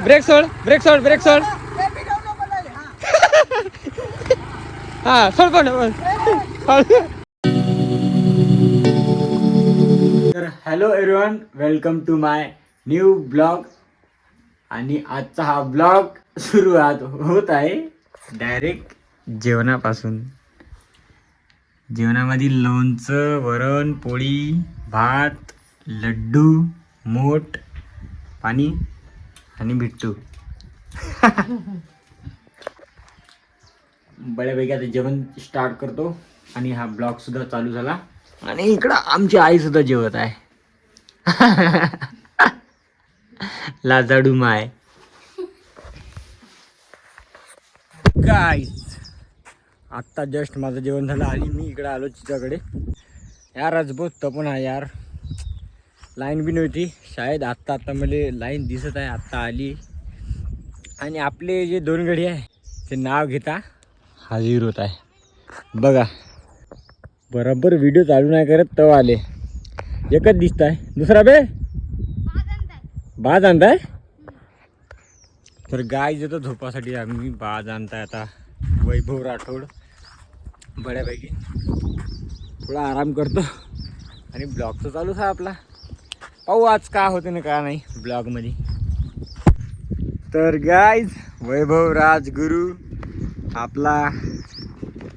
Break सोड break सोड break सोड. हा सोड पण तर hello everyone, welcome to my new blog. आणि आजचा हा ब्लॉग सुरुवात होत आहे डायरेक्ट जेवणापासून. जेवणामध्ये लोणचं, वरण, पोळी, भात, लड्डू, मोठ, पाणी आणि बिट्टू. बऱ्यापैकी आता जेवण स्टार्ट करतो आणि हा ब्लॉग सुद्धा चालू झाला. आणि इकडं आमची आई सुद्धा जेवत आहे. लाजाडू माय. गाईज आत्ता जस्ट माझं जेवण झालं आणि मी इकडे आलो चिच्याकडे. यार आज बहुत तपन आहे यार. लाईन बी नव्हती शाळेत. आत्ता मला लाईन दिसत आहे, आत्ता आली. आणि आपले जे दोन गडी आहे ते नाव घेता हाजीर होत आहे. बघा बरोबर व्हिडिओ चालू नाही करत तव आले. एकच दिसत आहे, दुसरा बे बाज आणताय. तर गाय येतो झोपासाठी आम्ही बाज आणताय. आता वैभव राठोड बऱ्यापैकी थोडा आराम करतो आणि ब्लॉग तर चालूच आहे आपला. पाहू आज का होते ना का नाही ब्लॉगमध्ये. तर गाईज वैभव राजगुरू आपला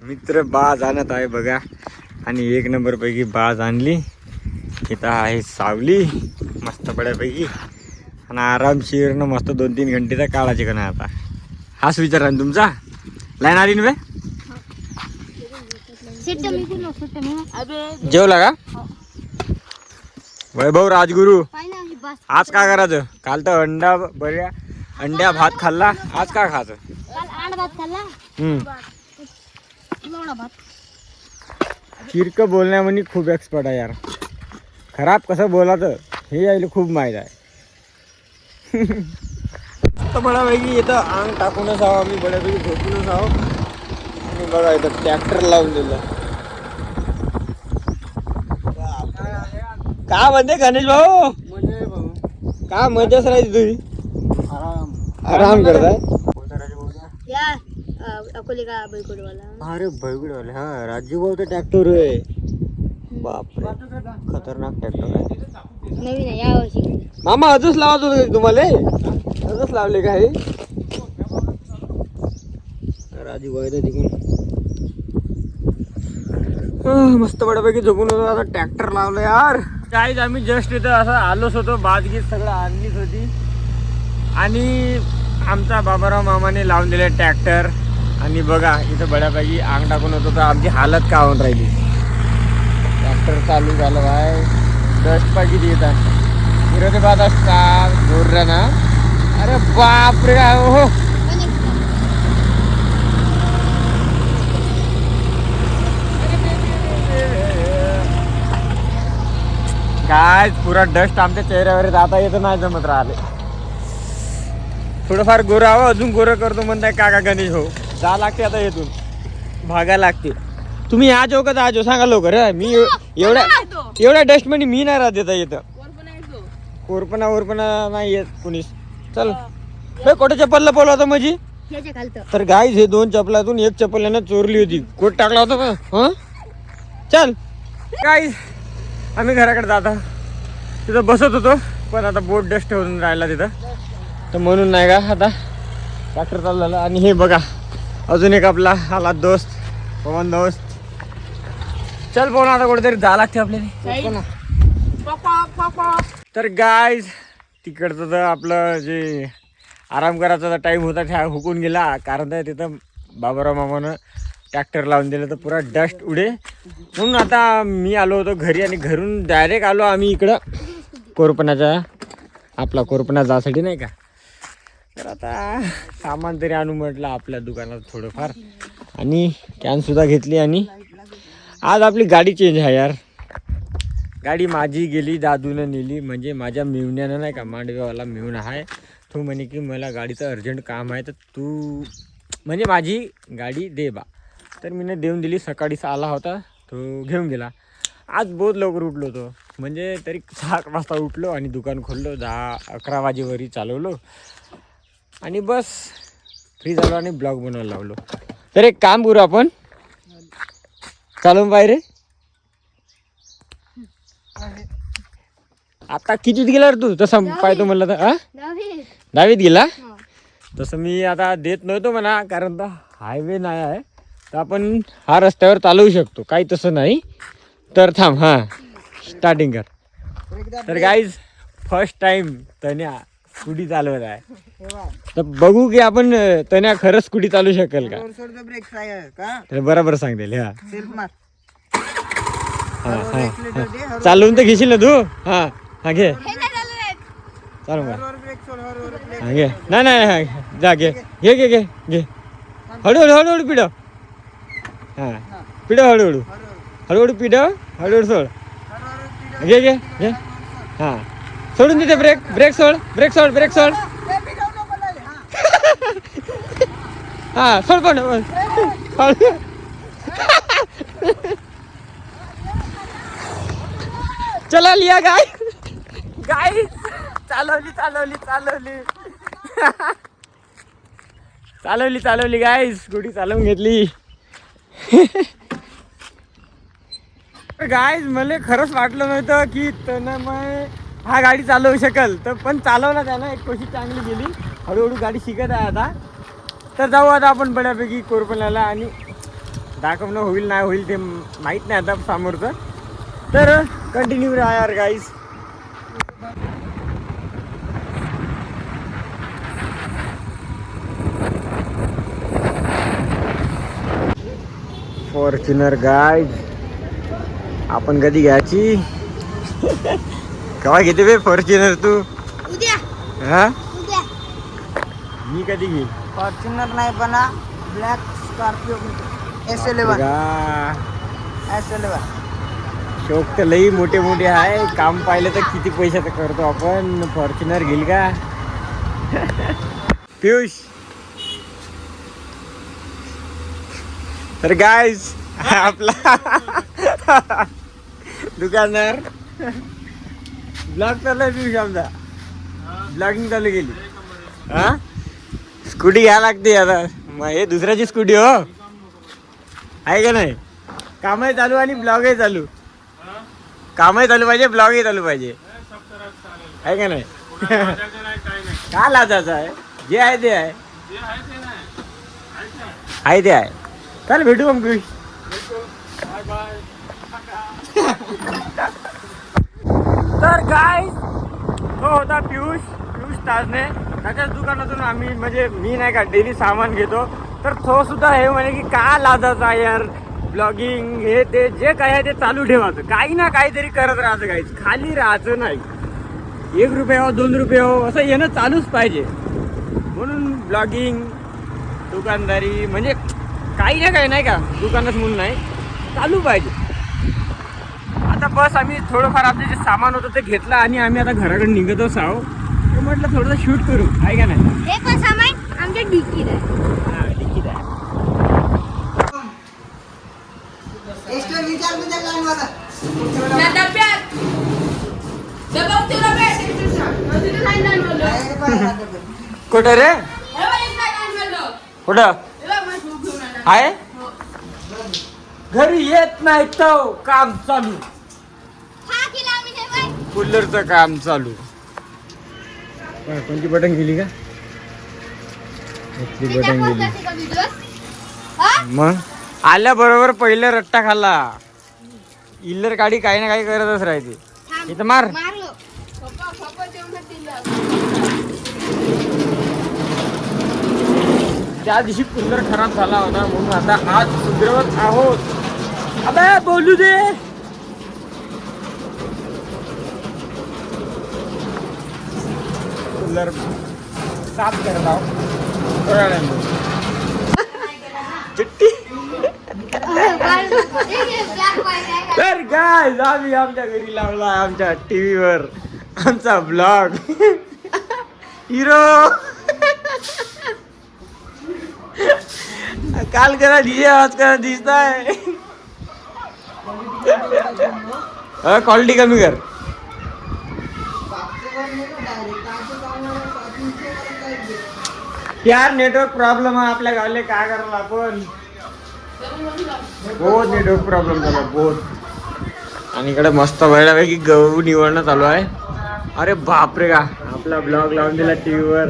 मित्र बाज आणत आहे बघा. आणि एक नंबरपैकी बाज आणली. इथं आहे सावली मस्त बऱ्यापैकी. आणि आरामशीरनं मस्त 2-3 घंटेचा काळाचे का नाही आता. हाच विचार आहे तुमचा. लाईन आली ना. जेवला का वैभव राजगुरू. आज काय करायचं. काल तर अंड्या भात खाल्ला. आज काय खायचं. किरक बोलण्यामध्ये खूप एक्सपर्ट आहे यार. खराब कसं बोलायचं हे यायला खूप माहीत आहे. तर बऱ्यापैकी इथं अंग टाकूनच आहो आम्ही, बऱ्यापैकी झोपूनच आहो. आणि बघा इथं ट्रॅक्टर लावून दिलं. का म्हणते गणेश भाऊ. का मजाच राहायची तुझी. आराम करताय. अरे बैगुडवाले हा राजू भाऊ तर ट्रॅक्टर आहे. बापरे खतरनाक ट्रॅक्टर आहे. नवीन आहे यावर्षी. मामा अजूनच लावत होते तुम्हाला. अजूनच लावले का हे. राजू भाऊ तिकडून मस्त बऱ्यापैकी झोपून होतो. आता ट्रॅक्टर लावलं यार. काहीच आम्ही जस्ट इथं असं आलोच होतो. बाजगीत सगळं आणलीच होती. आणि आमचा बाबाराव मामाने लावून दिले ट्रॅक्टर. आणि बघा इथं बऱ्यापैकी अंग टाकून होतो तर आमची हालत का होऊन राहिली. ट्रॅक्टर चालू झालं आहे. डस्ट पाहिजे किती येतात विरोधी बाद असता जोर ना. अरे बापरे हो. काय पुरा डस्ट आमच्या चेहऱ्यावर जाता येतं नाही जमत राहिले. थोडंफार गोरं हवं अजून गोरं करतो म्हणताय काका गणेश भाऊ. जा लागते आता येथून भागा लागते. तुम्ही आज हो का आज हो सांगा लवकर. मी एवढ्या डस्ट मध्ये मी नाही राहत येता येतं. कोरपणा नाही येत कुणीच. चल कोठे चप्पलला बोलला होता माझी. तर गाईज हे 2 चप्पलातून एक चप्पल यानं चोरली होती. कोट टाकला होता का. हा चल गाईज आम्ही घराकडे जाता. तिथं बसत होतो पण आता बोट डस्ट होऊन राहिला तिथं. तर म्हणून नाही का आता ट्रॅक्टर चालू झालं. आणि हे बघा अजून एक आपला आला दोस्त पवन दोस्त. चल पोहणं आता कुठेतरी जा लागते आपल्याला. तर गाईज तिकडचं तर आपलं जे आराम करायचा टाईम होता त्या हुकून गेला. कारण तर तिथं बाबाराव मामानं ट्रॅक्टर लावून दिलं तर पुरा डस्ट उडे. म्हणून आता मी आलो होतो घरी. आणि घरून डायरेक्ट आलो आम्ही इकडं कोरपणा जासाठी नाही का. तर आता सामान तरी आणू म्हटलं आपल्या दुकानात थोडंफार. आणि कॅनसुद्धा घेतली. आणि आज आपली गाडी चेंज आहे यार. गाडी माझी गेली दादूनं नेली. म्हणजे माझ्या मेवण्यानं नाही का मांडवेवाला मेवणा आहे. तो म्हणे की मला गाडीचं अर्जंट काम आहे तर तू म्हणजे माझी गाडी दे बा. तर मीनं देऊन दिली. सकाळीच आला होता तो घेऊन गेला. आज बहुत लवकर उठलो होतो. म्हणजे तरी 6 वाजता उठलो आणि दुकान खोललो. 10-11 वाजेवरी चालवलो. आणि बस फ्री झालो आणि ब्लॉग बनवायला लावलो. तर एक काम करू आपण, चालून बाहेर. आता कितीत गेला रे तू तसं पाहतो म्हणलं तर? 10वीत गेला. तसं मी आता देत नव्हतो म्हणा, कारण तर हायवे नाही आहे, तर आपण हा रस्त्यावर चालवू शकतो, काही तसं नाही. तर थांब, हां स्टार्टिंग कर. तर गाईज फर्स्ट टाइम तन्या स्कूटी चालवत आहे, तर बघू की आपण तन्या खरंच स्कूटी चालू शकेल का. तर बरोबर सांगेल. हा हां हां चालवून तर घेशील ना तू. हां हां घे, चालू का? हां घे. नाही नाही जा घे घे घे घे घे. हळूहळू हळूहळू पिढव. हां पिढव हळूहळू हळूहळू पिढव, हळूहळू सोड. घे घे घे. हां सोडून देते. ब्रेक ब्रेक सोड, ब्रेक सोड, ब्रेक सोड. हां सोड पण हळू. चला लिया गाय गाय चालवली चालवली चालवली चालवली चालवली गाय स्कूटी चालवून घेतली. गाय मला खरंच वाटलं नव्हतं की तन्मय हा गाडी चालवू शकेल, तर पण चालवला त्यानं. एक कोशिश चांगली गेली, हळूहळू गाडी शिकत आहे आता. तर जाऊ आता आपण बऱ्यापैकी कोरपल्याला, आणि दाखवणं होईल नाही होईल ते माहीत नाही आता समोरचं. तर कंटिन्यू राहा यार गाईज. फॉर्च्युनर गाईज आपण कधी घ्यायची? केव्हा घेते बे फॉर्च्युनर तू? उद्या. हा उद्या मी कधी घेईन फॉर्च्युनर नाही बना, ब्लॅक स्कॉर्पिओ S11. S11 शौक तर लई मोठे मोठे आहे. काम पाहिलं तर किती पैशाचं करतो आपण. फॉर्च्युनर घेईल का पियुष? तर गाईज आपला दुकानदार ब्लॉग चालू पियुष आमचा. ब्लॉगिंग चालू केली. हा स्कूटी घ्या लागते आता. मग हे दुसऱ्याची स्कूटी हो आहे का नाही? कामही चालू आणि ब्लॉगही चालू. कामही चालू पाहिजे, ब्लॉगही चालू पाहिजे, आहे का नाही? का लाजायचं आहे? जे आहे ते आहे, आहे ते आहे. चल भेटू मग पियुष. तर गाईज तो होता पियुष ताजने. त्याच्याच दुकानातून आम्ही, म्हणजे मी नाही का डेली सामान घेतो. तर तो सुद्धा हे म्हणे की का लाजायचं आहे यार, ब्लॉगिंग हे ते जे काय आहे ते चालू ठेवायचं, काही ना काहीतरी करत राहायचं. गाईज खाली राहायचं नाही. 1 रुपये हो 2 रुपये हो असं येणं चालूच पाहिजे. म्हणून ब्लॉगिंग, दुकानदारी, म्हणजे काही ना काही नाही का, दुकानच म्हणून नाही, चालू पाहिजे. आता बस आम्ही थोडंफार आपलं जे सामान होतं ते घेतलं आणि आम्ही आता घराकडे निघतच आहो. तर म्हटलं थोडंसं शूट करू, आहे का नाही? हे पण सामान आमच्या डिक्कीत आहे. हां डिक्कीत आहे. कुठं रे? कुठं आहे? घरी येत नाही तो काम चालू, हा केला आम्ही हे बाय. कूलरचं काम चालू. कोणती बटन गेली का? इथली बटन गेली. मग आल्याबरोबर पहिलं रट्टा खाल्ला. इल्लर गाडी काही ना काही करतच राहते. इथं मार. मारलो. त्या दिवशी कूलर खराब झाला होता म्हणून आता आज सुधरवत आहोत. अबे बोलू दे. कूलर साफ करत आहोत थोड्या वेळाने. चिट्टी. तर काय आम्ही आमच्या घरी लावला, आमच्या टीव्हीवर आमचा ब्लॉग. हिरो काल करा डीजे आवाज करा दिसताय. क्वालिटी कमी कर. यार नेटवर्क प्रॉब्लेम आहे आपल्या गावाला, काय करायला आपण. बहुत नेटवर्क प्रॉब्लेम झाला बहुत. आणि इकडे मस्त वेळापैकी गहू निवडणं चालू आहे. अरे बापरे का आपला ब्लॉग लावून दिला टीव्हीवर.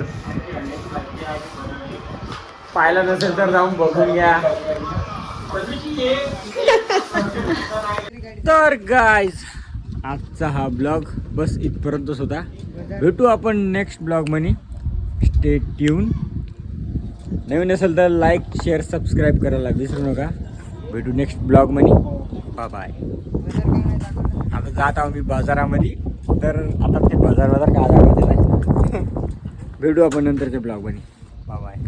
पाहिला नसेल तर जाऊन बघून घ्या. तर गाईज आजचा हा ब्लॉग बस इथपर्यंतच होता. भेटू आपण नेक्स्ट ब्लॉग मध्ये. Stay tune. नवीन असेल तर लाईक शेअर सबस्क्राईब करायला विसरू नका. भेटू नेक्स्ट ब्लॉग मध्ये. Bye bye. आता जात आहो मी बाजारामध्ये. तर आता ते बाजार काय दाखवते. भेटू आपण नंतरच्या ब्लॉग मध्ये. Bye bye.